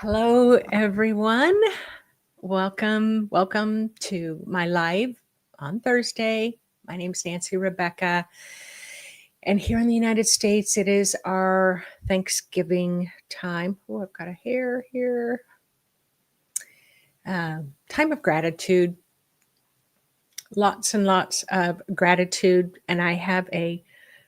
Hello, everyone. Welcome to my live on Thursday. My name is Nancy Rebecca. And here in the United States, it is our Thanksgiving time. Oh, I've got a hair here. Time of gratitude. Lots and lots of gratitude. And I have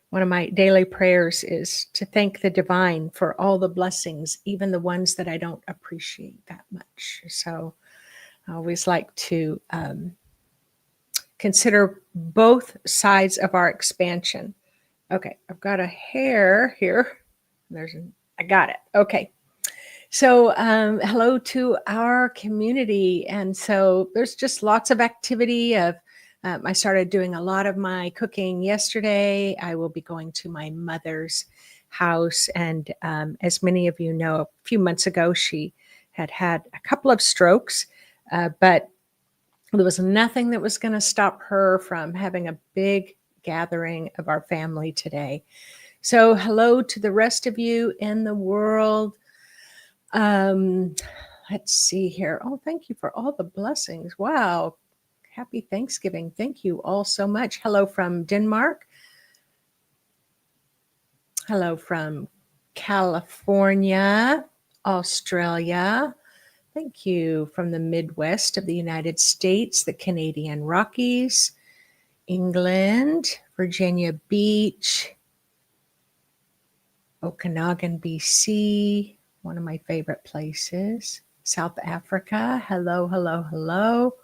one of my daily prayers is to thank the divine for all the blessings, even the ones that I don't appreciate that much. So I always like to consider both sides of our expansion. Okay, I've got a hair here. I got it. Okay. So hello to our community. And so there's just lots of activity I started doing a lot of my cooking yesterday. I will be going to my mother's house. And as many of you know, a few months ago, she had a couple of strokes, but there was nothing that was going to stop her from having a big gathering of our family today. So hello to the rest of you in the world. Let's see here. Oh, thank you for all the blessings. Wow. Happy Thanksgiving. Thank you all so much. Hello from Denmark. Hello from California, Australia. Thank you from the Midwest of the United States, the Canadian Rockies, England, Virginia Beach, Okanagan, BC, one of my favorite places, South Africa. Hello, hello, hello.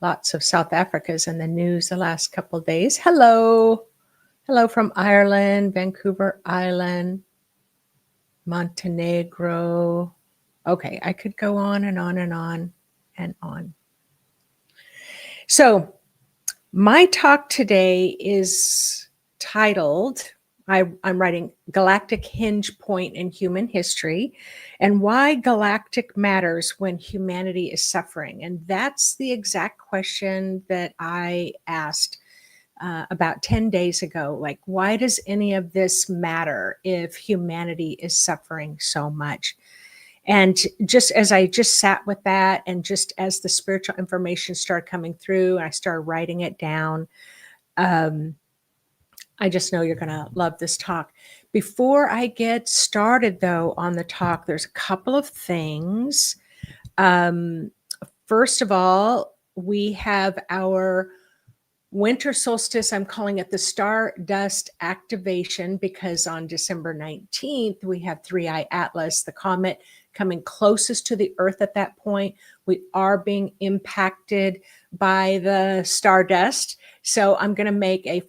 Lots of South Africa's in the news the last couple of days. Hello. Hello from Ireland, Vancouver Island, Montenegro. Okay, I could go on and on and on and on. So my talk today is titled, I'm writing Galactic Hinge Point in Human History and Why Galactic Matters When Humanity is Suffering. And that's the exact question that I asked about 10 days ago. Like, why does any of this matter if humanity is suffering so much? And just as I just sat with that, and just as the spiritual information started coming through, and I started writing it down, I just know you're going to love this talk. Before I get started, though, on the talk, there's a couple of things. First of all, we have our winter solstice. I'm calling it the Stardust activation because on December 19th, we have 3I Atlas, the comet coming closest to the Earth at that point. We are being impacted by the stardust. So I'm going to make I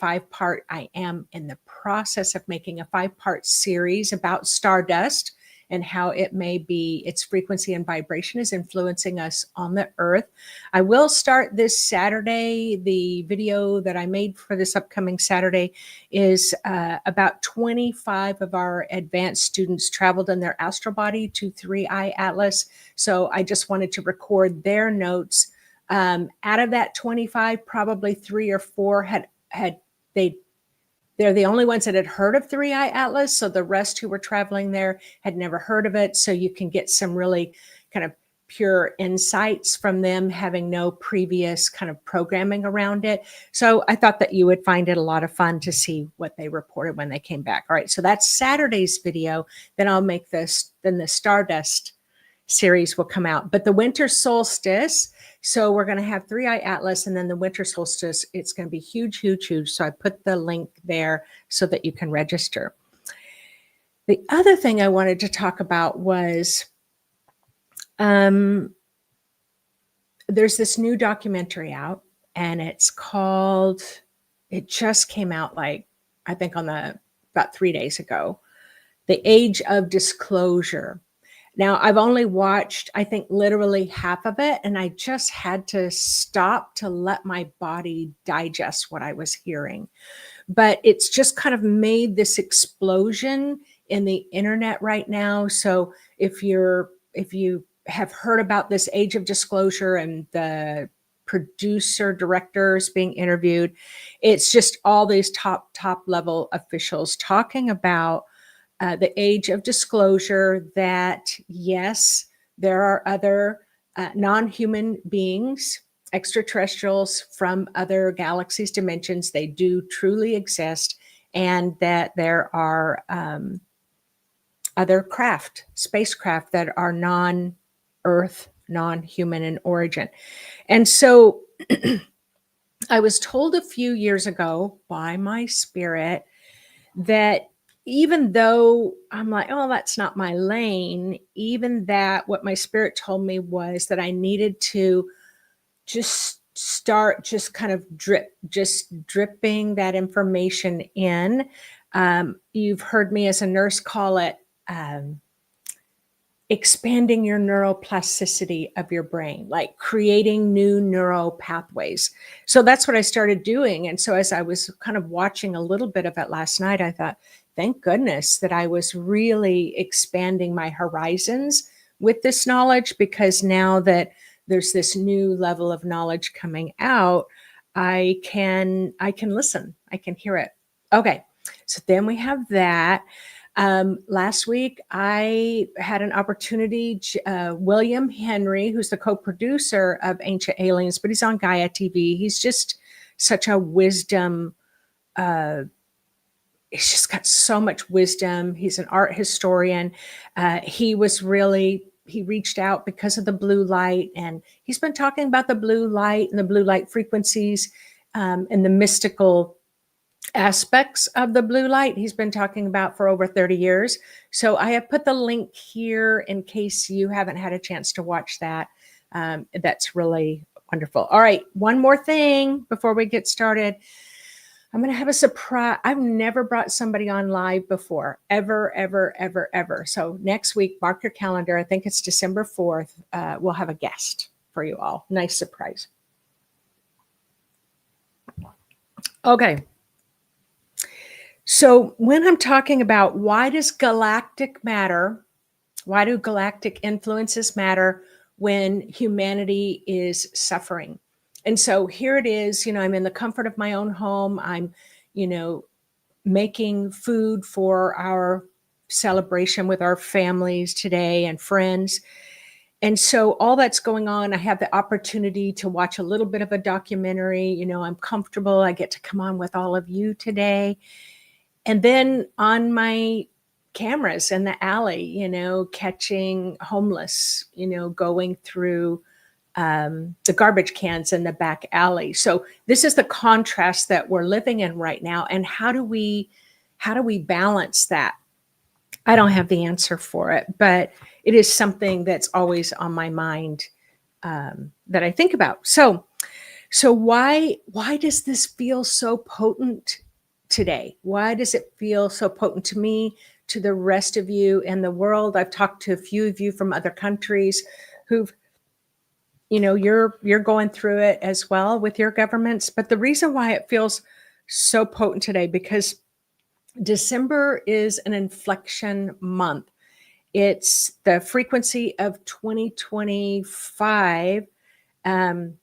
am in the process of making a 5-part series about stardust and how it may be, its frequency and vibration is influencing us on the Earth. I will start this Saturday. The video that I made for this upcoming Saturday is about 25 of our advanced students traveled in their astral body to 3I Atlas. So I just wanted to record their notes. Out of that 25, probably 3 or 4 they're the only ones that had heard of 3I Atlas. So the rest who were traveling there had never heard of it. So you can get some really kind of pure insights from them, having no previous kind of programming around it. So I thought that you would find it a lot of fun to see what they reported when they came back. All right, so that's Saturday's video. Then I'll make this, then the Stardust series will come out. But the winter solstice, so we're going to have 3I Atlas, and then the winter solstice, it's going to be huge, huge, huge. So I put the link there so that you can register. The other thing I wanted to talk about was there's this new documentary out, and it's called, it just came out like, I think about 3 days ago, The Age of Disclosure. Now, I've only watched, I think, literally half of it, and I just had to stop to let my body digest what I was hearing. But it's just kind of made this explosion in the internet right now. So if you have heard about this Age of Disclosure and the producer directors being interviewed, it's just all these top level officials talking about the age of disclosure that, yes, there are other non-human beings, extraterrestrials from other galaxies, dimensions. They do truly exist, and that there are other spacecraft that are non-Earth, non-human in origin. And so I was told a few years ago by my spirit that even though I'm like, oh, that's not my lane, even that what my spirit told me was that I needed to just start just kind of dripping that information in. You've heard me as a nurse call it expanding your neuroplasticity of your brain, like creating new neural pathways. So that's what I started doing. And so as I was kind of watching a little bit of it last night, I thought, thank goodness that I was really expanding my horizons with this knowledge, because now that there's this new level of knowledge coming out, I can listen, I can hear it. Okay, so then we have that. Last week, I had an opportunity, William Henry, who's the co-producer of Ancient Aliens, but he's on Gaia TV. He's just such a wisdom. He's just got so much wisdom. He's an art historian. He reached out because of the blue light, and he's been talking about the blue light and the blue light frequencies and the mystical aspects of the blue light he's been talking about for over 30 years. So I have put the link here in case you haven't had a chance to watch that. That's really wonderful. All right, one more thing before we get started. I'm going to have a surprise. I've never brought somebody on live before, ever, ever, ever, ever. So next week, mark your calendar. I think it's December 4th. We'll have a guest for you all. Nice surprise. Okay. So when I'm talking about why does galactic matter, why do galactic influences matter when humanity is suffering? And so here it is, I'm in the comfort of my own home. I'm, making food for our celebration with our families today and friends. And so all that's going on, I have the opportunity to watch a little bit of a documentary. I'm comfortable. I get to come on with all of you today. And then on my cameras in the alley, catching homeless, going through the garbage cans in the back alley. So this is the contrast that we're living in right now. And how do we balance that? I don't have the answer for it, but it is something that's always on my mind that I think about. So why does this feel so potent today? Why does it feel so potent to me, to the rest of you in the world? I've talked to a few of you from other countries who've, you're going through it as well with your governments. But the reason why it feels so potent today, because December is an inflection month. It's the frequency of 2025 and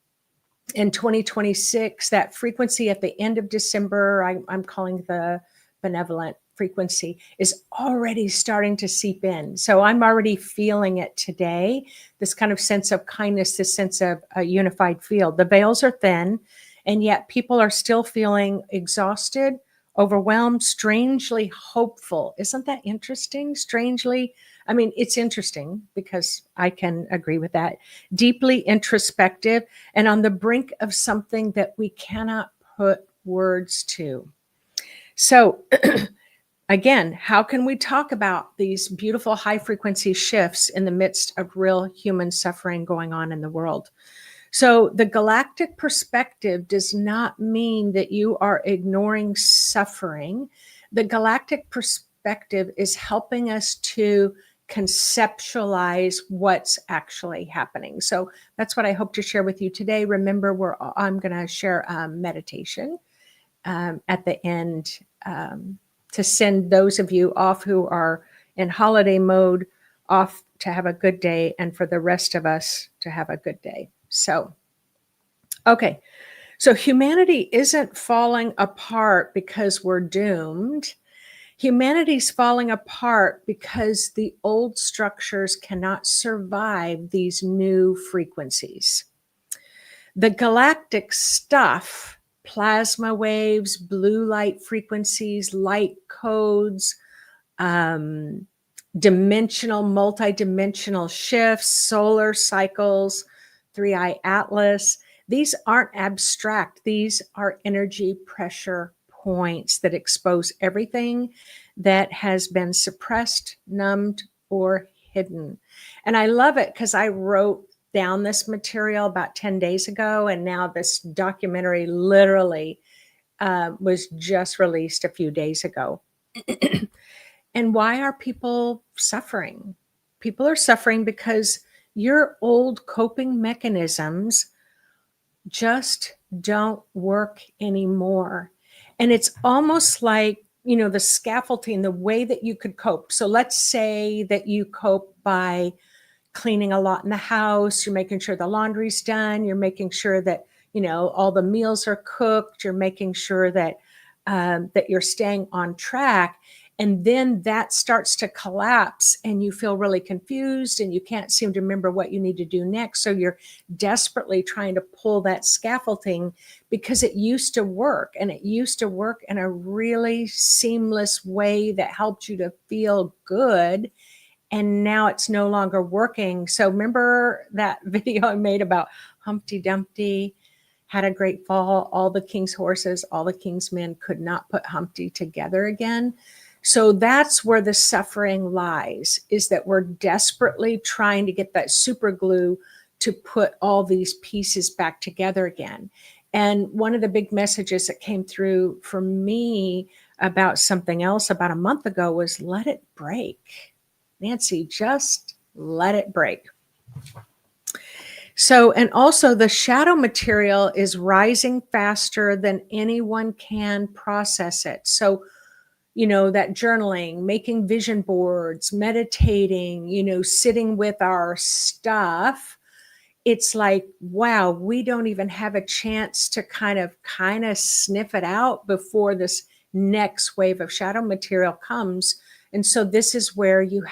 2026. That frequency at the end of December, I'm calling the benevolent frequency, is already starting to seep in. So I'm already feeling it today, this kind of sense of kindness, this sense of a unified field. The veils are thin, and yet people are still feeling exhausted, overwhelmed, strangely hopeful. Isn't that interesting? Strangely, I mean, it's interesting because I can agree with that. Deeply introspective and on the brink of something that we cannot put words to. So again, how can we talk about these beautiful high frequency shifts in the midst of real human suffering going on in the world? So the galactic perspective does not mean that you are ignoring suffering. The galactic perspective is helping us to conceptualize what's actually happening. So that's what I hope to share with you today. Remember, I'm going to share a meditation at the end to send those of you off who are in holiday mode off to have a good day, and for the rest of us to have a good day. So, okay. So humanity isn't falling apart because we're doomed. Humanity's falling apart because the old structures cannot survive these new frequencies. The galactic stuff, plasma waves, blue light frequencies, light codes, dimensional, multidimensional shifts, solar cycles, 3i Atlas. These aren't abstract. These are energy pressure points that expose everything that has been suppressed, numbed, or hidden. And I love it because I wrote down this material about 10 days ago, and now this documentary literally was just released a few days ago. And why are people suffering? People are suffering because your old coping mechanisms just don't work anymore. And it's almost like, you know, the scaffolding, the way that you could cope. So let's say that you cope by cleaning a lot in the house, you're making sure the laundry's done, you're making sure that, you know, all the meals are cooked, you're making sure that that you're staying on track. And then that starts to collapse and you feel really confused and you can't seem to remember what you need to do next. So you're desperately trying to pull that scaffolding because it used to work, and it used to work in a really seamless way that helped you to feel good. And now it's no longer working. So remember that video I made about Humpty Dumpty had a great fall. All the king's horses, all the king's men could not put Humpty together again. So that's where the suffering lies, is that we're desperately trying to get that super glue to put all these pieces back together again. And one of the big messages that came through for me about something else about a month ago was let it break. Nancy, just let it break. So, and also the shadow material is rising faster than anyone can process it. So, you know, that journaling, making vision boards, meditating, you know, sitting with our stuff, it's like, wow, we don't even have a chance to kind of sniff it out before this next wave of shadow material comes. And so this is where you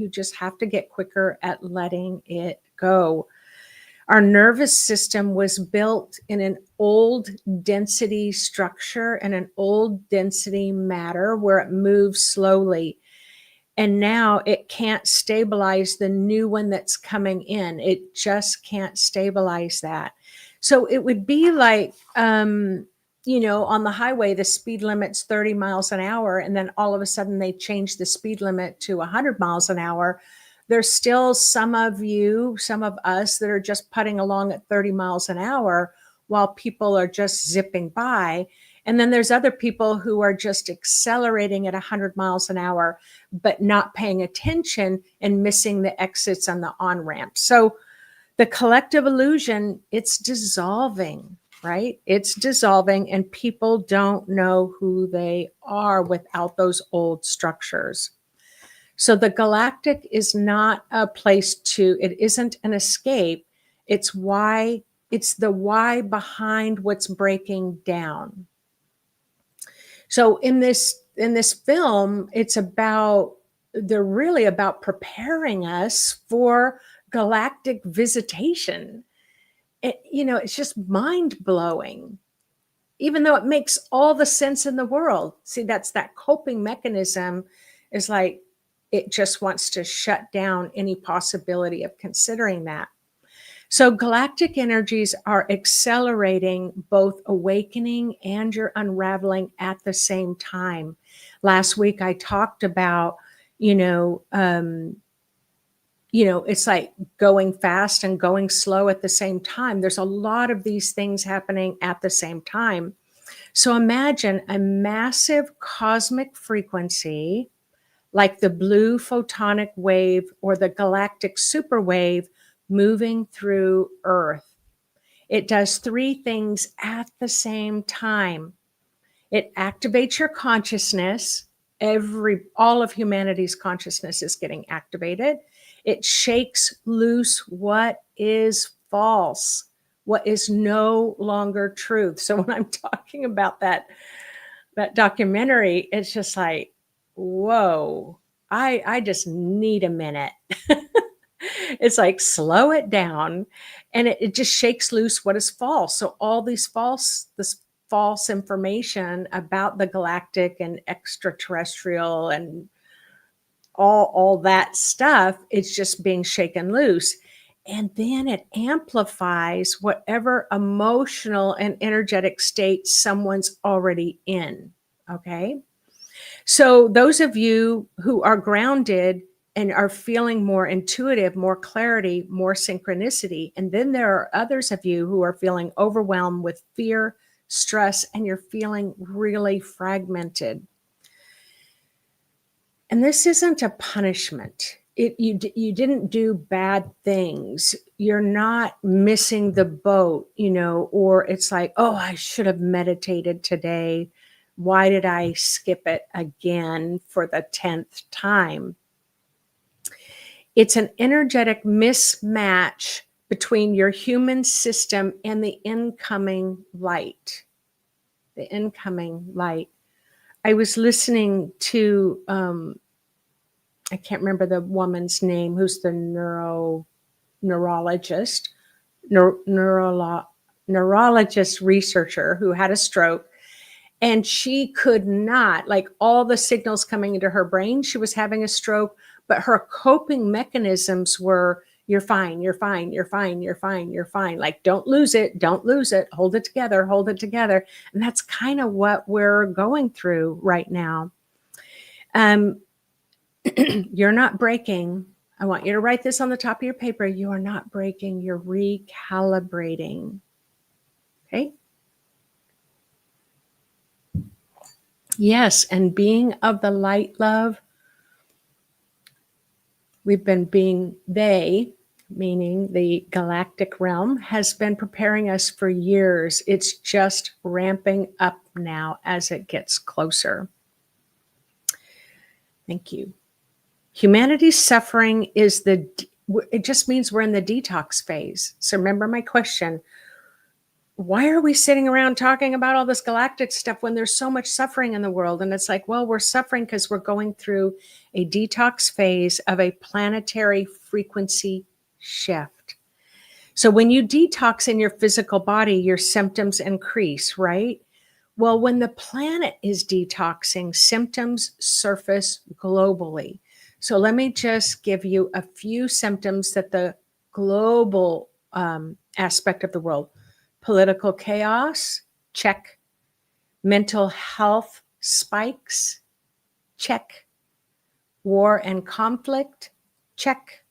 just have to get quicker at letting it go. Our nervous system was built in an old density structure and an old density matter where it moves slowly. And now it can't stabilize the new one that's coming in. It just can't stabilize that. So it would be like, you know, on the highway, the speed limit's 30 miles an hour. And then all of a sudden they change the speed limit to 100 miles an hour. There's still some of us that are just putting along at 30 miles an hour while people are just zipping by. And then there's other people who are just accelerating at 100 miles an hour, but not paying attention and missing the exits on the on-ramp. So the collective illusion, it's dissolving, right? It's dissolving, and people don't know who they are without those old structures. So the galactic is not a place it isn't an escape. It's the why behind what's breaking down. So in this film, they're really about preparing us for galactic visitation. It's just mind blowing, even though it makes all the sense in the world. See, that's that coping mechanism is like, it just wants to shut down any possibility of considering that. So galactic energies are accelerating both awakening and your unraveling at the same time. Last week I talked about, it's like going fast and going slow at the same time. There's a lot of these things happening at the same time. So imagine a massive cosmic frequency like the blue photonic wave or the galactic superwave moving through Earth. It does three things at the same time. It activates your consciousness. All of humanity's consciousness is getting activated. It shakes loose what is false, what is no longer truth. So when I'm talking about that documentary, it's just like, whoa, I just need a minute. It's like, slow it down. And it just shakes loose what is false. So all this false information about the galactic and extraterrestrial and all that stuff, it's just being shaken loose. And then it amplifies whatever emotional and energetic state someone's already in. Okay. So those of you who are grounded and are feeling more intuitive, more clarity, more synchronicity, and then there are others of you who are feeling overwhelmed with fear, stress, and you're feeling really fragmented. And this isn't a punishment. You didn't do bad things. You're not missing the boat, or it's like, oh, I should have meditated today. Why did I skip it again for the 10th time? It's an energetic mismatch between your human system and the incoming light. The incoming light. I was listening to, I can't remember the woman's name, who's the neurologist researcher who had a stroke. And she could not, like all the signals coming into her brain, she was having a stroke, but her coping mechanisms were, you're fine, you're fine, you're fine, you're fine, you're fine. Like, don't lose it, hold it together, hold it together. And that's kind of what we're going through right now. You're not breaking. I want you to write this on the top of your paper. You are not breaking, you're recalibrating. Okay? Yes, and being of the light, love, they, meaning the galactic realm, has been preparing us for years. It's just ramping up now as it gets closer. Thank you. Humanity's suffering it just means we're in the detox phase. So remember my question. Why are we sitting around talking about all this galactic stuff when there's so much suffering in the world? And it's like, well, we're suffering because we're going through a detox phase of a planetary frequency shift. So when you detox in your physical body, your symptoms increase, right? Well, when the planet is detoxing, symptoms surface globally. So let me just give you a few symptoms that the global aspect of the world. Political chaos, check. Mental health spikes, check. War and conflict, check.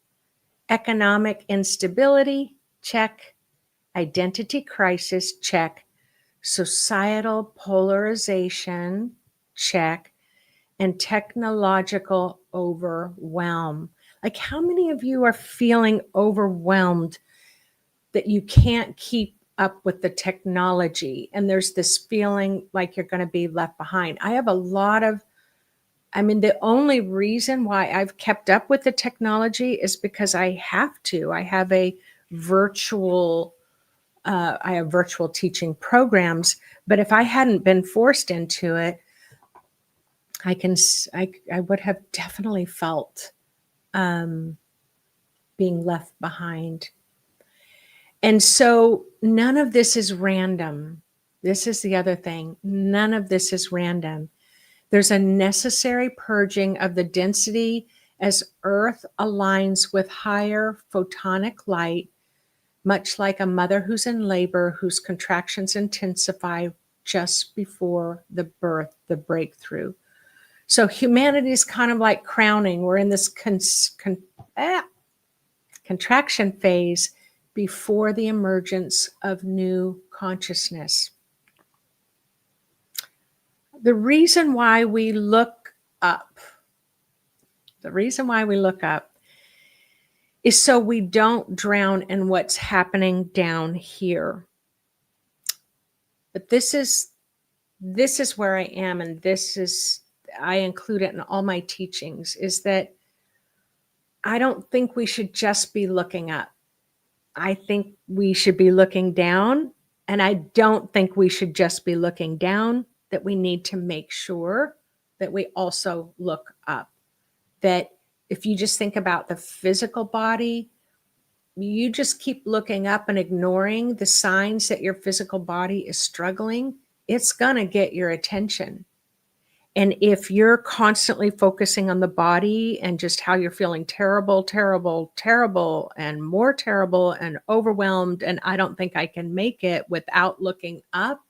Economic instability, check. Identity crisis, check. Societal polarization, check. And technological overwhelm. Like, how many of you are feeling overwhelmed that you can't keep up with the technology, and there's this feeling like you're going to be left behind? I have the only reason why I've kept up with the technology is because I have to. I have virtual teaching programs, but if I hadn't been forced into it, I would have definitely felt being left behind. And so none of this is random. This is the other thing. None of this is random. There's a necessary purging of the density as Earth aligns with higher photonic light, much like a mother who's in labor, whose contractions intensify just before the birth, the breakthrough. So humanity is kind of like crowning. We're in this contraction phase before the emergence of new consciousness. The reason why we look up is so we don't drown in what's happening down here. But this is where I am, and I include it in all my teachings, is that I don't think we should just be looking up. I think we should be looking down, and I don't think we should just be looking down, that we need to make sure that we also look up. That if you just think about the physical body, you just keep looking up and ignoring the signs that your physical body is struggling, it's going to get your attention. And if you're constantly focusing on the body and just how you're feeling terrible, terrible, terrible, and more terrible and overwhelmed, and I don't think I can make it without looking up,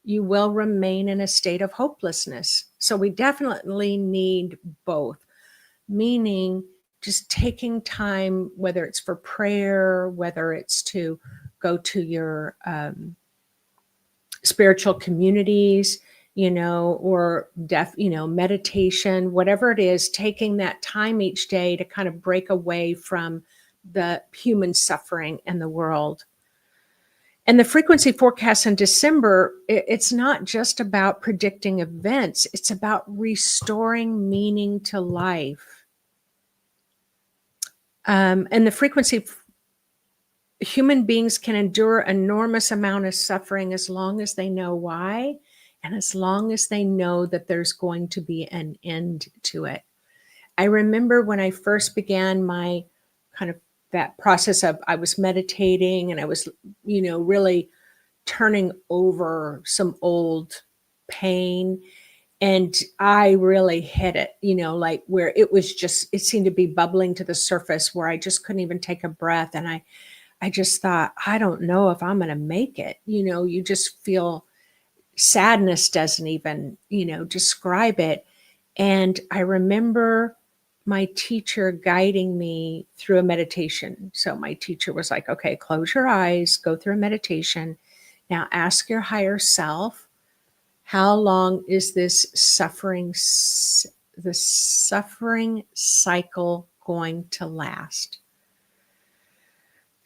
you will remain in a state of hopelessness. So we definitely need both, meaning just taking time, whether it's for prayer, whether it's to go to your spiritual communities, or meditation, whatever it is, taking that time each day to kind of break away from the human suffering in the world. And the frequency forecast in December, it's not just about predicting events, it's about restoring meaning to life. And the frequency, human beings can endure enormous amount of suffering as long as they know why, and as long as they know that there's going to be an end to it. I remember when I first began my kind of that process of, I was meditating and I was, really turning over some old pain. And I really hit it, like where it was just, it seemed to be bubbling to the surface where I just couldn't even take a breath. And I just thought, I don't know if I'm going to make it. You just feel sadness doesn't even, describe it. And I remember my teacher guiding me through a meditation. So my teacher was like, okay, close your eyes, go through a meditation. Now ask your higher self, how long is this suffering cycle going to last?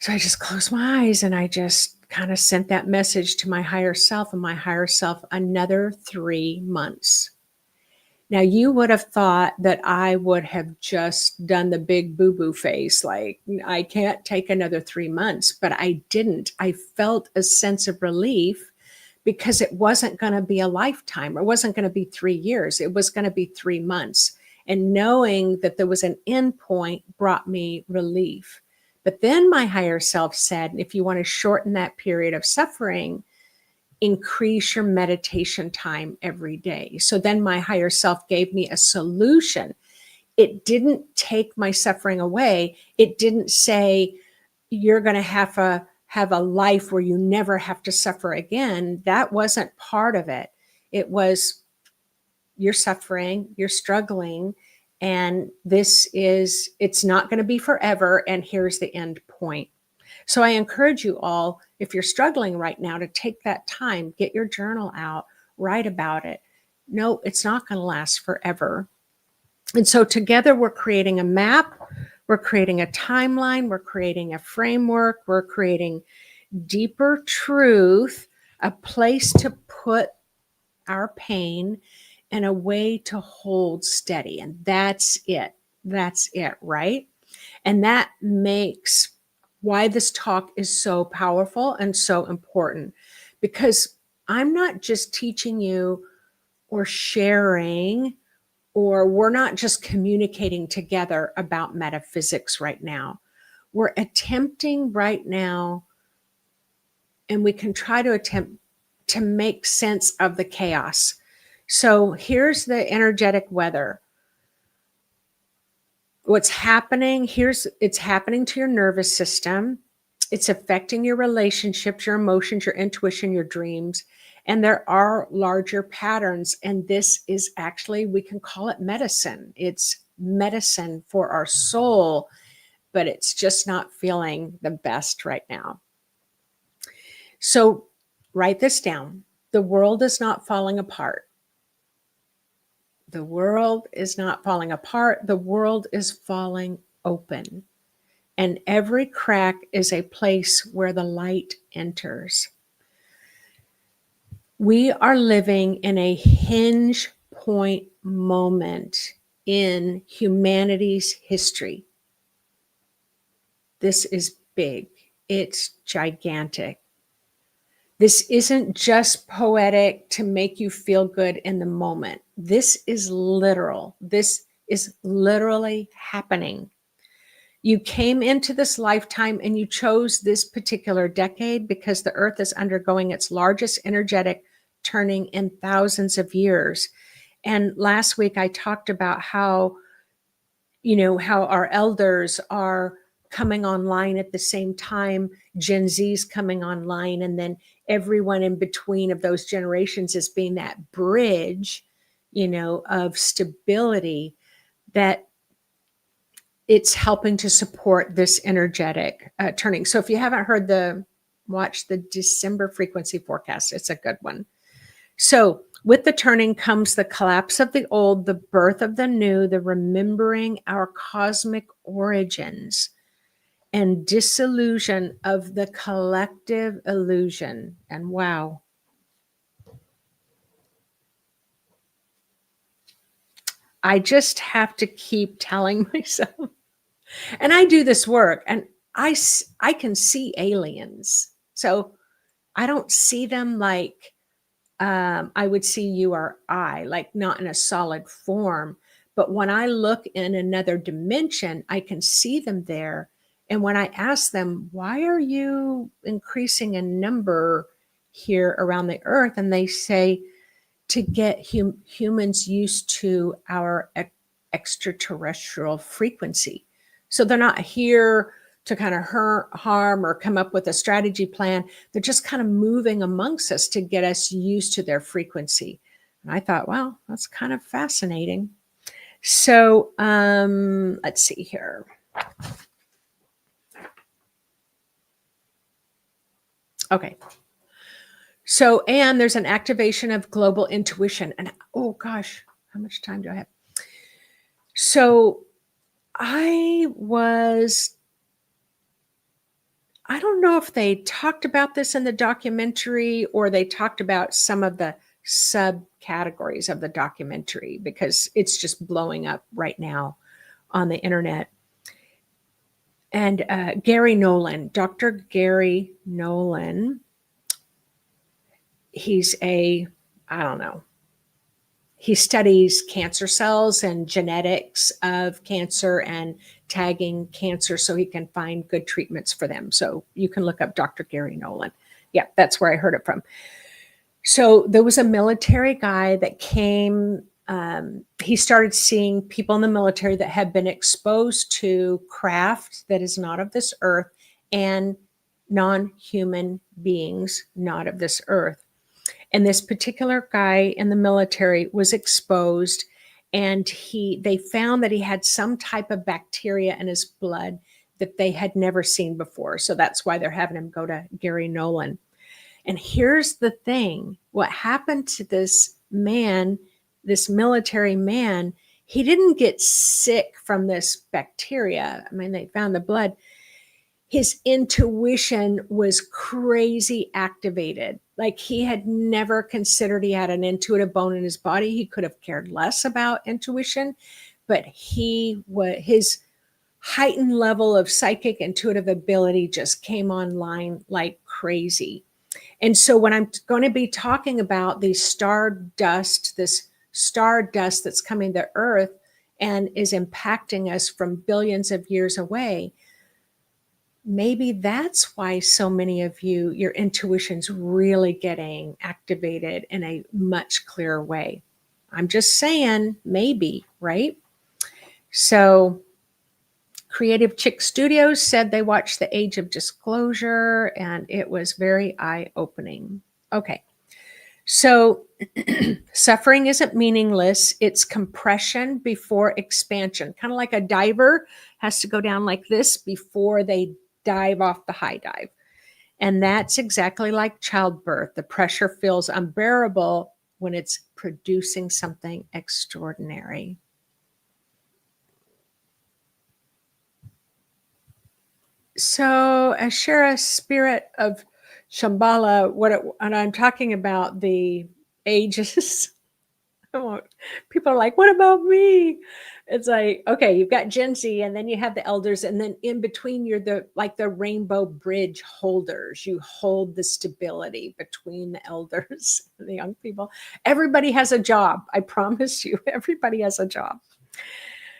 So I just closed my eyes and I just kind of sent that message to my higher self, and my higher self, another 3 months. Now you would have thought that I would have just done the big boo-boo face, like I can't take another 3 months, but I didn't. I felt a sense of relief because it wasn't going to be a lifetime. It wasn't going to be 3 years. It was going to be 3 months. And knowing that there was an end point brought me relief. But then my higher self said, if you want to shorten that period of suffering, increase your meditation time every day. So then my higher self gave me a solution. It didn't take my suffering away. It didn't say, you're going to have a life where you never have to suffer again. That wasn't part of it. It was, you're suffering, you're struggling, and it's not going to be forever. And here's the end point. So I encourage you all, if you're struggling right now, to take that time, get your journal out, write about it. No, it's not going to last forever. And so together we're creating a map, we're creating a timeline, we're creating a framework, we're creating deeper truth, a place to put our pain, and a way to hold steady. And that's it. That's it, right? And that makes why this talk is so powerful and so important, because I'm not just teaching you or sharing, or we're not just communicating together about metaphysics right now. We're attempting right now, and we can try to attempt to make sense of the chaos. So here's the energetic weather. What's happening, it's happening to your nervous system. It's affecting your relationships, your emotions, your intuition, your dreams. And there are larger patterns. And this is actually, we can call it medicine. It's medicine for our soul, but it's just not feeling the best right now. So write this down. The world is not falling apart. The world is not falling apart. The world is falling open. And every crack is a place where the light enters. We are living in a hinge point moment in humanity's history. This is big. It's gigantic. This isn't just poetic to make you feel good in the moment. This is literal. This is literally happening. You came into this lifetime and you chose this particular decade because the earth is undergoing its largest energetic turning in thousands of years. And last week I talked about how, how our elders are coming online at the same time, Gen Z's coming online, and then everyone in between of those generations is being that bridge, of stability that it's helping to support this energetic turning. So if you haven't watch the December frequency forecast, it's a good one. So with the turning comes the collapse of the old, the birth of the new, the remembering our cosmic origins, and dissolution of the collective illusion. And wow. I just have to keep telling myself, and I do this work, and I can see aliens. So I don't see them like I would see you or I, like not in a solid form. But when I look in another dimension, I can see them there. And when I ask them, why are you increasing in number here around the earth? And they say, to get humans used to our extraterrestrial frequency. So they're not here to kind of harm or come up with a strategy plan. They're just kind of moving amongst us to get us used to their frequency. And I thought, well, that's kind of fascinating. So let's see here. Okay. So, and there's an activation of global intuition. And oh gosh, how much time do I have? So I don't know if they talked about this in the documentary or they talked about some of the subcategories of the documentary, because it's just blowing up right now on the internet. And Gary Nolan, Dr. Gary Nolan, he's I don't know, he studies cancer cells and genetics of cancer and tagging cancer so he can find good treatments for them. So you can look up Dr. Gary Nolan. Yeah, that's where I heard it from. So there was a military guy that came. He started seeing people in the military that had been exposed to craft that is not of this earth and non-human beings not of this earth. And this particular guy in the military was exposed, and they found that he had some type of bacteria in his blood that they had never seen before. So that's why they're having him go to Gary Nolan. And here's the thing. What happened to this man, this military man, he didn't get sick from this bacteria. I mean, they found the blood. His intuition was crazy activated. Like he had never considered he had an intuitive bone in his body. He could have cared less about intuition, but his heightened level of psychic intuitive ability just came online like crazy. And so when I'm going to be talking about this stardust that's coming to Earth and is impacting us from billions of years away, maybe that's why so many of you, your intuition's really getting activated in a much clearer way. I'm just saying, maybe, right? So Creative Chick Studios said they watched The Age of Disclosure and it was very eye-opening. Okay. So suffering isn't meaningless. It's compression before expansion. Kind of like a diver has to go down like this before they dive off the high dive. And that's exactly like childbirth. The pressure feels unbearable when it's producing something extraordinary. So Ashera, spirit of Shambhala, and I'm talking about the ages. People are like, what about me? It's like, okay, you've got Gen Z, and then you have the elders, and then in between you're the rainbow bridge holders. You hold the stability between the elders and the young people. Everybody has a job. I promise you, everybody has a job.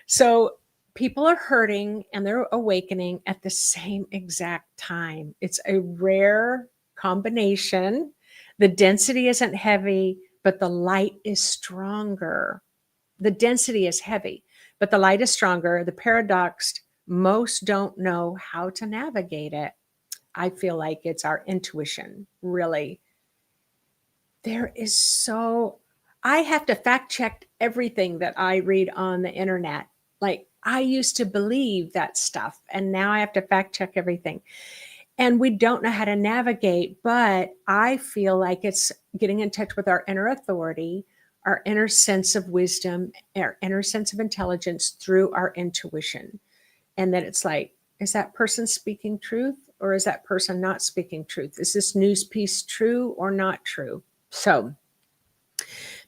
So people are hurting and they're awakening at the same exact time. It's a rare combination. The density isn't heavy, but the light is stronger. The density is heavy, but the light is stronger. The paradox, most don't know how to navigate it. I feel like it's our intuition, really. There is so, I have to fact check everything that I read on the internet. Like, I used to believe that stuff, and now I have to fact check everything. And we don't know how to navigate, but I feel like it's getting in touch with our inner authority, our inner sense of wisdom, our inner sense of intelligence through our intuition. And that it's like, is that person speaking truth, or is that person not speaking truth? Is this news piece true or not true? So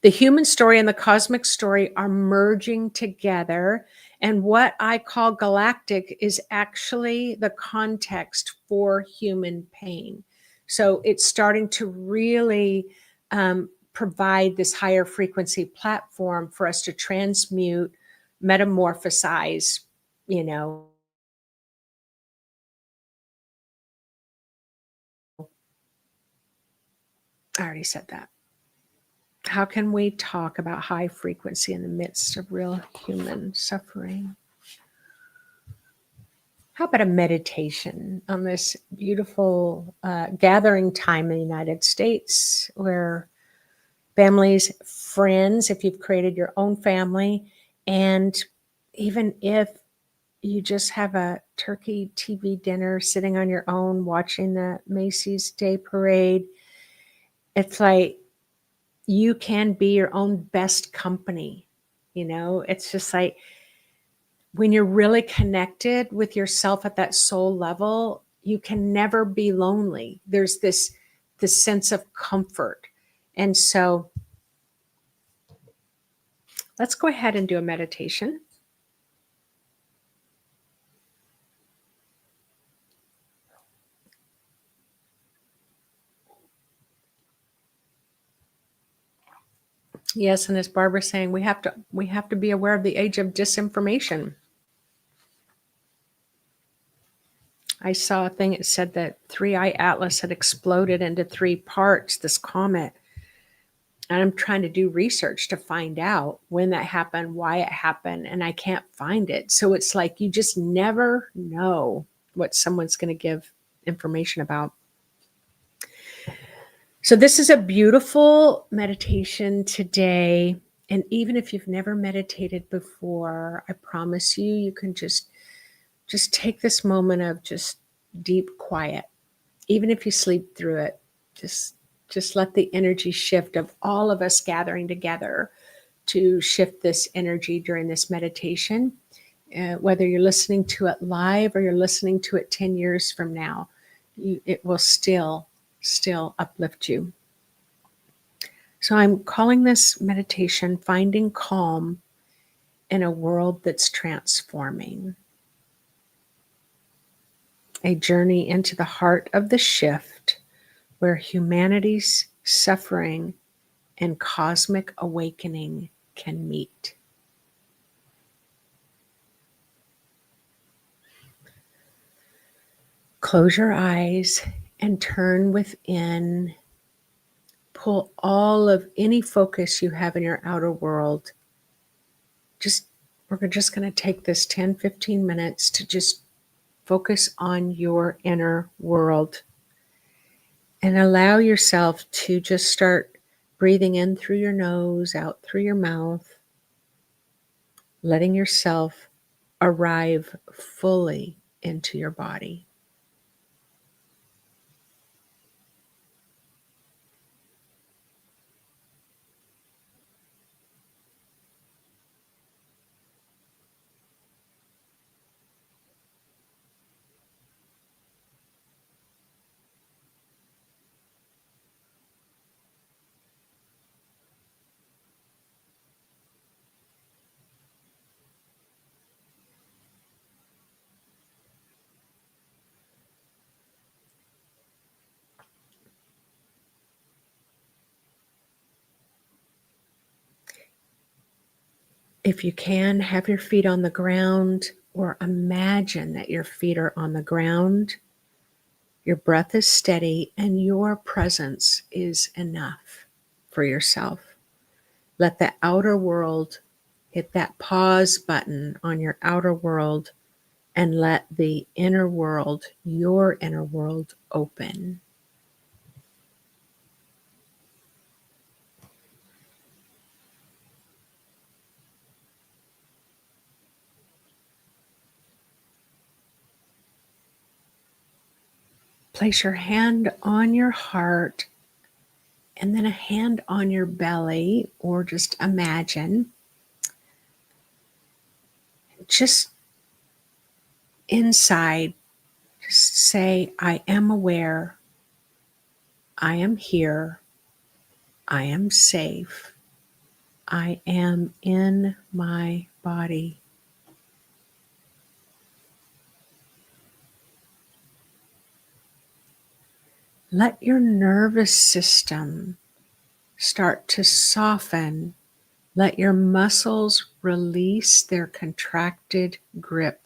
the human story and the cosmic story are merging together. And what I call galactic is actually the context for human pain. So it's starting to really provide this higher frequency platform for us to transmute, metamorphosize, you know. I already said that. How can we talk about high frequency in the midst of real human suffering? How about a meditation on this beautiful gathering time in the United States, where families, friends, if you've created your own family, and even if you just have a turkey TV dinner sitting on your own watching the Macy's Day Parade, it's like you can be your own best company. It's just like, when you're really connected with yourself at that soul level, you can never be lonely. There's this sense of comfort. And so let's go ahead and do a meditation. Yes, and as Barbara's saying, we have to be aware of the age of disinformation. I saw a thing that said that 3I Atlas had exploded into 3 parts, this comet. And I'm trying to do research to find out when that happened, why it happened, and I can't find it. So it's like you just never know what someone's going to give information about. So this is a beautiful meditation today. And even if you've never meditated before, I promise you, you can just take this moment of just deep quiet. Even if you sleep through it, just let the energy shift of all of us gathering together to shift this energy during this meditation. Whether you're listening to it live or you're listening to it 10 years from now, it will still uplift you. So I'm calling this meditation Finding Calm in a World That's Transforming. A journey into the heart of the shift, where humanity's suffering and cosmic awakening can meet. Close your eyes and turn within. Pull all of any focus you have in your outer world. We're just going to take this 10-15 minutes to just focus on your inner world and allow yourself to just start breathing in through your nose, out through your mouth, letting yourself arrive fully into your body. If you can, have your feet on the ground or imagine that your feet are on the ground. Your breath is steady and your presence is enough for yourself. Let the outer world hit that pause button on your outer world and let the inner world, your inner world, open. Place your hand on your heart and then a hand on your belly, or just imagine. Just inside, just say, I am aware, I am here, I am safe, I am in my body. Let your nervous system start to soften. Let your muscles release their contracted grip.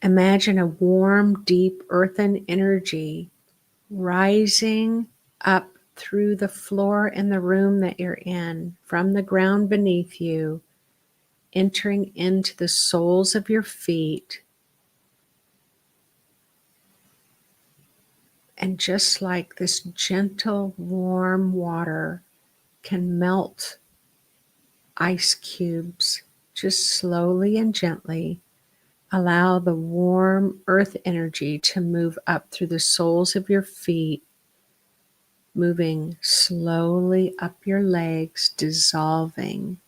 Imagine a warm, deep earthen energy rising up through the floor in the room that you're in, from the ground beneath you, entering into the soles of your feet. And just like this gentle, warm water can melt ice cubes, just slowly and gently, allow the warm earth energy to move up through the soles of your feet, moving slowly up your legs, dissolving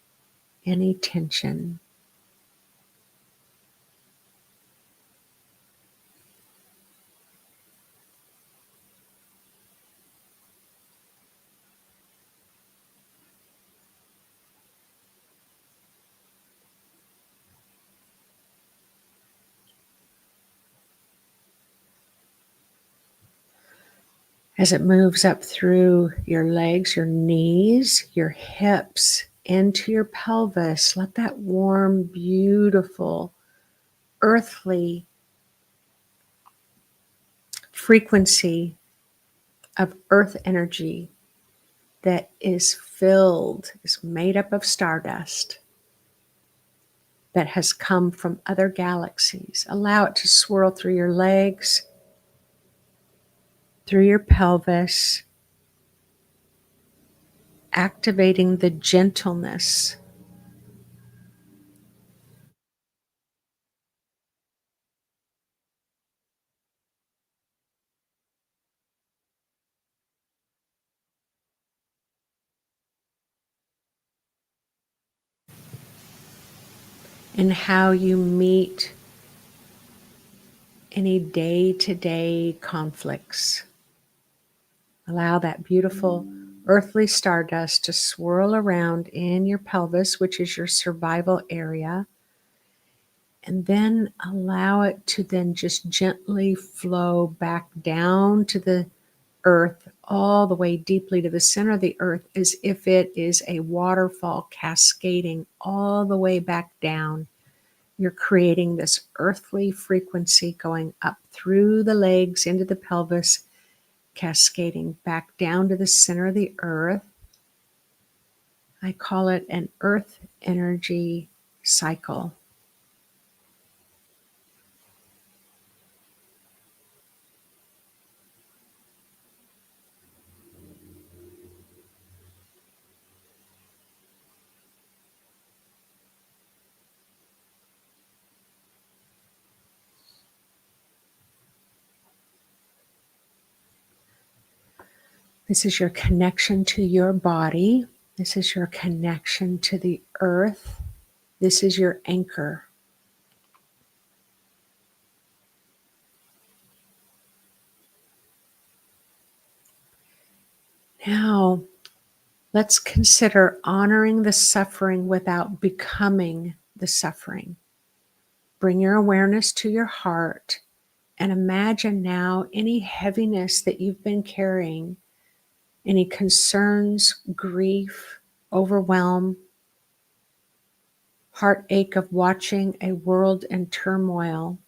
any tension. As it moves up through your legs, your knees, your hips, into your pelvis, let that warm, beautiful, earthly frequency of earth energy that is made up of stardust, that has come from other galaxies. Allow it to swirl through your legs, through your pelvis, activating the gentleness in how you meet any day-to-day conflicts. Allow that beautiful earthly stardust to swirl around in your pelvis, which is your survival area, and then allow it to then just gently flow back down to the earth, all the way deeply to the center of the earth, as if it is a waterfall cascading all the way back down. You're creating this earthly frequency going up through the legs into the pelvis, cascading back down to the center of the earth. I call it an earth energy cycle. This is your connection to your body. This is your connection to the earth. This is your anchor. Now, let's consider honoring the suffering without becoming the suffering. Bring your awareness to your heart and imagine now any heaviness that you've been carrying, any concerns, grief, overwhelm, heartache of watching a world in turmoil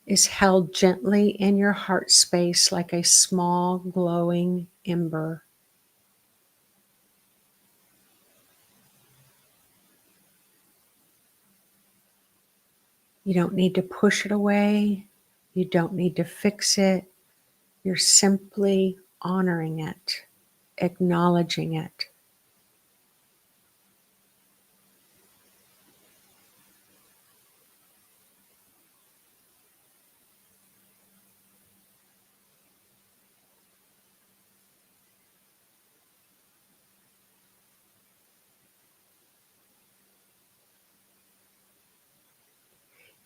is held gently in your heart space like a small glowing ember. You don't need to push it away. You don't need to fix it. You're simply honoring it, acknowledging it.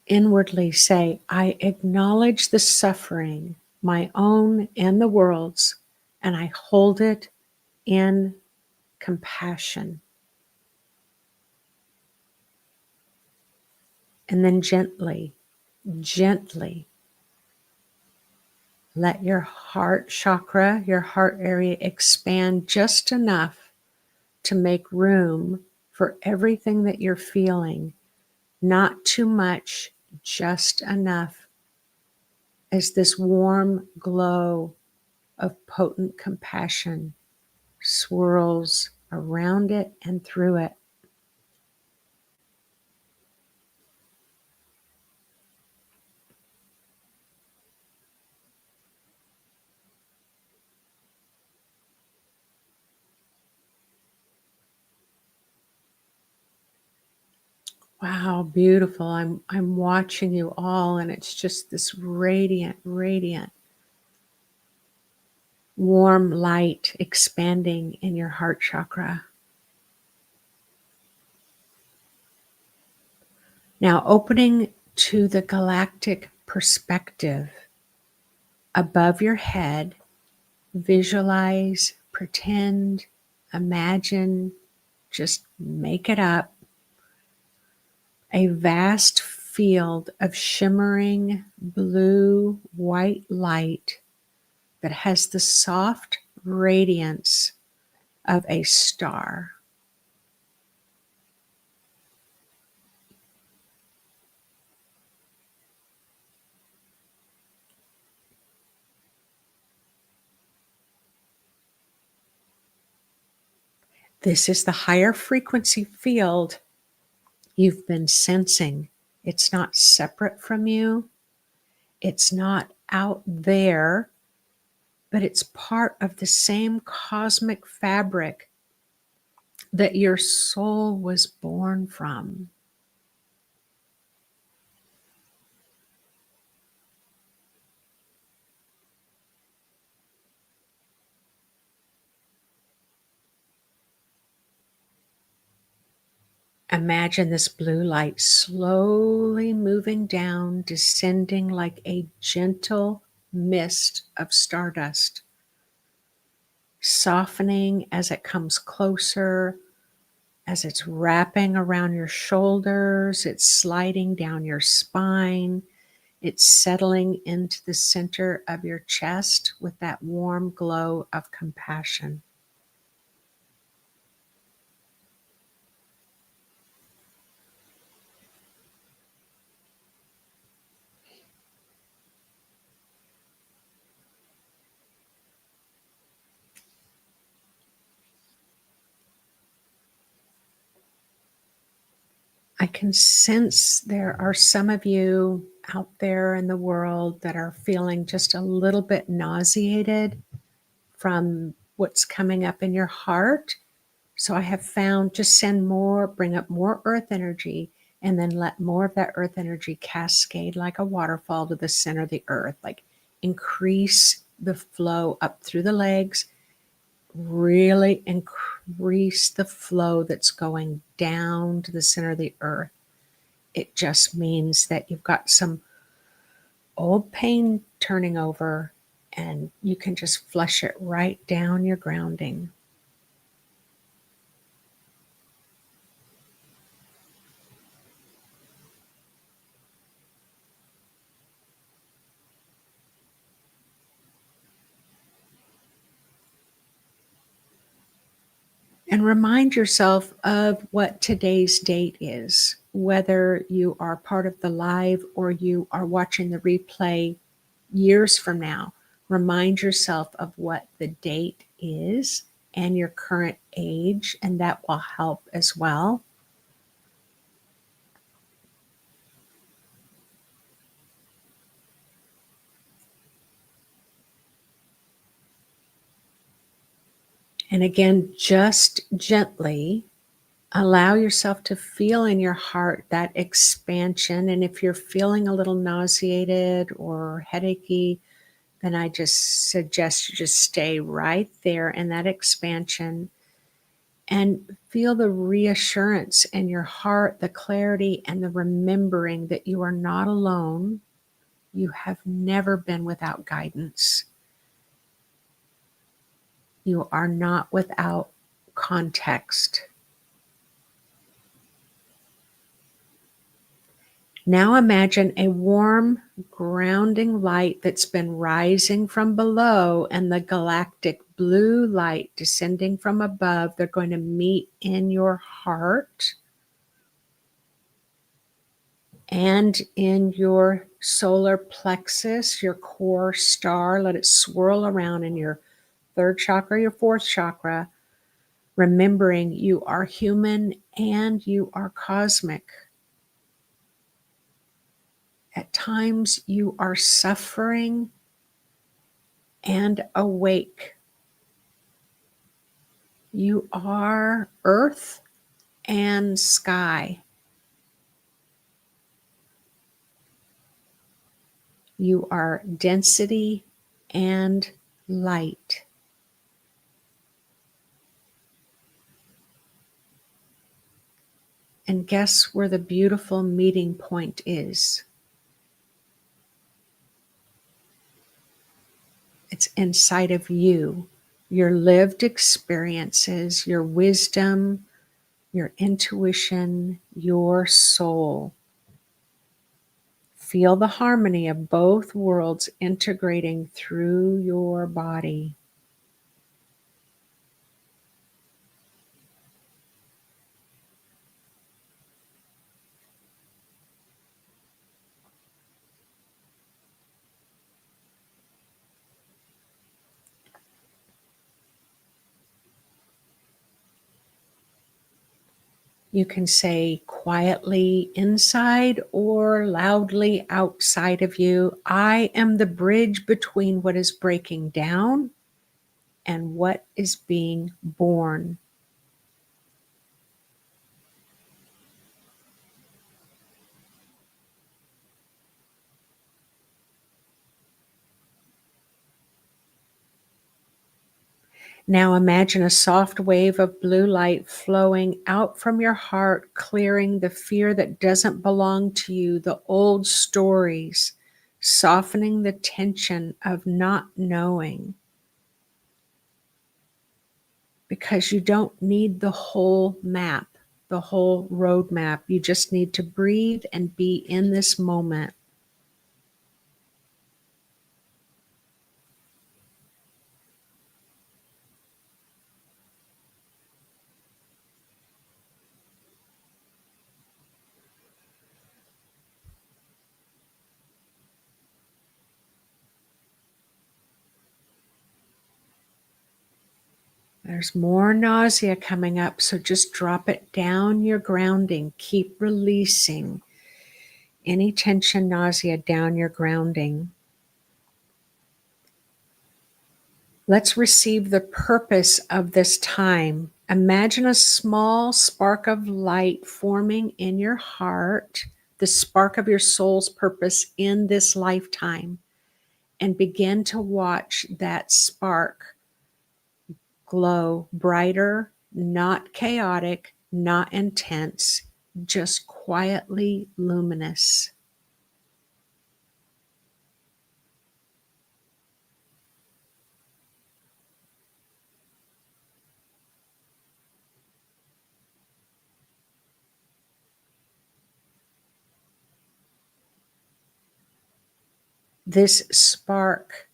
Inwardly say, I acknowledge the suffering, my own and the world's, and I hold it in compassion. And then gently, gently let your heart chakra, your heart area expand just enough to make room for everything that you're feeling. Not too much, just enough as this warm glow of potent compassion swirls around it and through it. Wow, beautiful. I'm watching you all, and it's just this radiant, radiant, warm light expanding in your heart chakra. Now opening to the galactic perspective above your head, visualize, pretend, imagine, just make it up. A vast field of shimmering blue white light that has the soft radiance of a star. This is the higher frequency field you've been sensing. It's not separate from you. It's not out there, but it's part of the same cosmic fabric that your soul was born from. Imagine this blue light slowly moving down, descending like a gentle mist of stardust, softening as it comes closer, as it's wrapping around your shoulders, it's sliding down your spine, it's settling into the center of your chest with that warm glow of compassion. I can sense there are some of you out there in the world that are feeling just a little bit nauseated from what's coming up in your heart. So I have found just send more, bring up more earth energy, and then let more of that earth energy cascade like a waterfall to the center of the earth. Like increase the flow up through the legs, really increase the flow that's going down to the center of the earth. It just means that you've got some old pain turning over, and you can just flush it right down your grounding. And remind yourself of what today's date is, whether you are part of the live or you are watching the replay years from now. Remind yourself of what the date is and your current age, and that will help as well. And again, just gently allow yourself to feel in your heart that expansion. And if you're feeling a little nauseated or headachy, then I just suggest you just stay right there in that expansion and feel the reassurance in your heart, the clarity, and the remembering that you are not alone. You have never been without guidance. You are not without context. Now imagine a warm, grounding light that's been rising from below and the galactic blue light descending from above. They're going to meet in your heart and in your solar plexus, your core star. Let it swirl around in your third chakra, your fourth chakra, remembering you are human and you are cosmic. At times you are suffering and awake. You are earth and sky. You are density and light. And guess where the beautiful meeting point is? It's inside of you. Your lived experiences, your wisdom, your intuition, your soul. Feel the harmony of both worlds integrating through your body. You can say quietly inside or loudly outside of you, I am the bridge between what is breaking down and what is being born. Now imagine a soft wave of blue light flowing out from your heart, clearing the fear that doesn't belong to you, the old stories, softening the tension of not knowing. Because you don't need the whole map, the whole roadmap. You just need to breathe and be in this moment. There's more nausea coming up, so just drop it down your grounding. Keep releasing any tension, nausea down your grounding. Let's receive the purpose of this time. Imagine a small spark of light forming in your heart, the spark of your soul's purpose in this lifetime, and begin to watch that spark glow brighter, not chaotic, not intense, just quietly luminous. This spark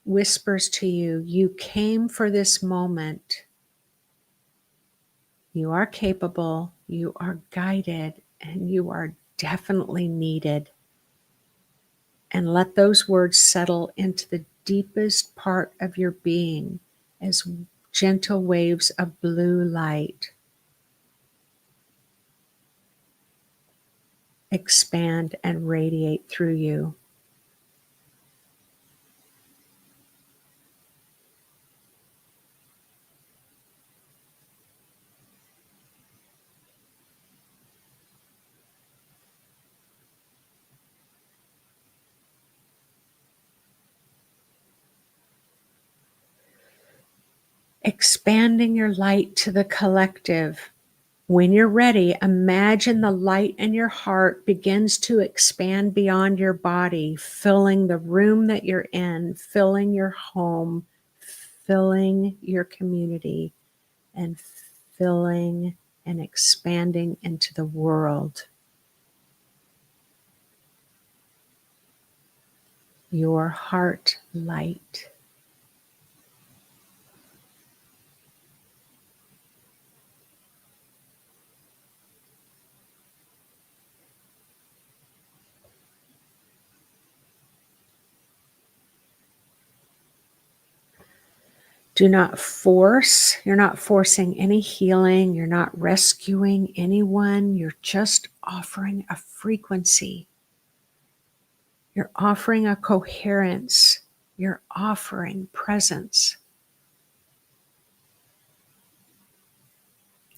whispers to you, you came for this moment. You are capable, you are guided, and you are definitely needed. And let those words settle into the deepest part of your being as gentle waves of blue light expand and radiate through you. Expanding your light to the collective. When you're ready, imagine the light in your heart begins to expand beyond your body, filling the room that you're in, filling your home, filling your community, and filling and expanding into the world. Your heart light. Do not force. You're not forcing any healing. You're not rescuing anyone. You're just offering a frequency. You're offering a coherence. You're offering presence.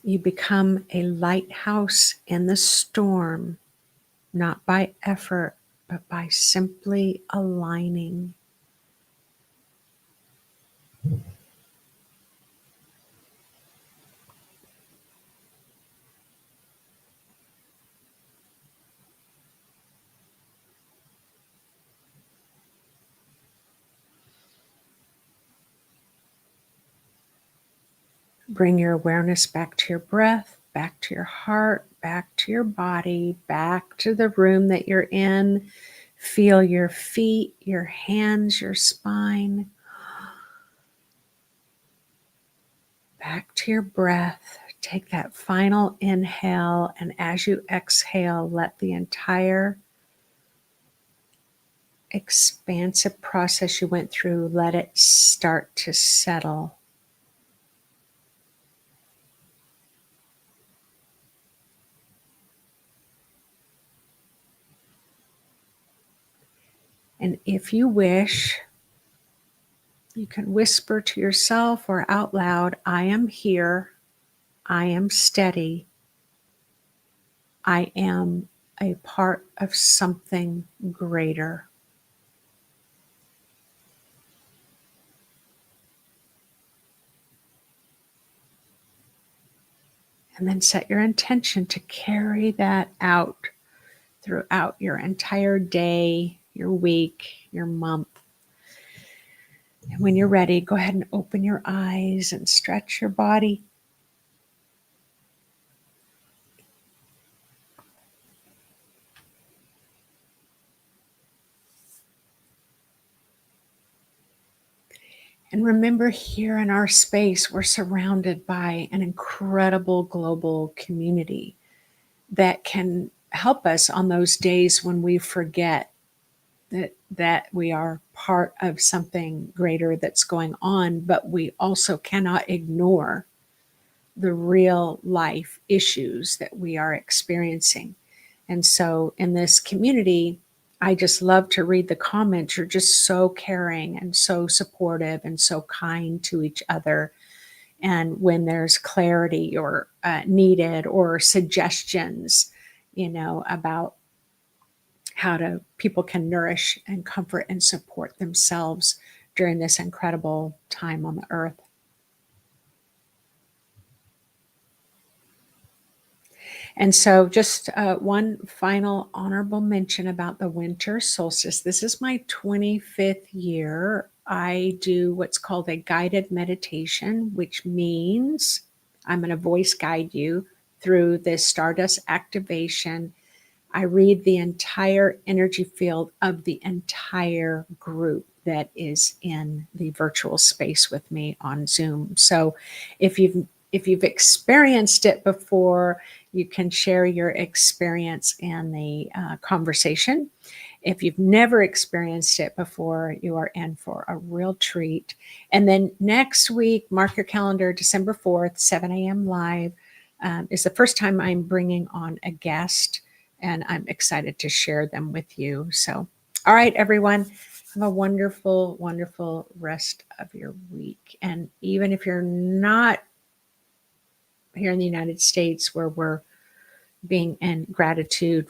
You become a lighthouse in the storm, not by effort, but by simply aligning. Bring your awareness back to your breath, back to your heart, back to your body, back to the room that you're in. Feel your feet, your hands, your spine. Back to your breath. Take that final inhale, and as you exhale, let the entire expansive process you went through, let it start to settle. And if you wish, you can whisper to yourself or out loud, I am here, I am steady, I am a part of something greater. And then set your intention to carry that out throughout your entire day, your week, your month. And when you're ready, go ahead and open your eyes and stretch your body. And remember, here in our space, we're surrounded by an incredible global community that can help us on those days when we forget that we are part of something greater that's going on, but we also cannot ignore the real life issues that we are experiencing. And so in this community, I just love to read the comments. You're just so caring and so supportive and so kind to each other. And when there's clarity or needed or suggestions, about how to people can nourish and comfort and support themselves during this incredible time on the earth. And so just one final honorable mention about the winter solstice. This is my 25th year. I do what's called a guided meditation, which means I'm going to voice guide you through this stardust activation I read the entire energy field of the entire group that is in the virtual space with me on Zoom. So if you've experienced it before, you can share your experience in the conversation. If you've never experienced it before, you are in for a real treat. And then next week, mark your calendar, December 4th, 7 a.m. live, is the first time I'm bringing on a guest, and I'm excited to share them with you. So, all right, everyone, have a wonderful, wonderful rest of your week. And even if you're not here in the United States where we're being in gratitude,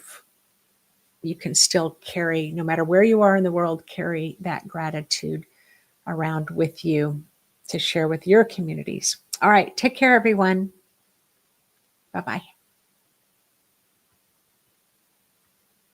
you can still carry, no matter where you are in the world, carry that gratitude around with you to share with your communities. All right, take care, everyone. Bye-bye.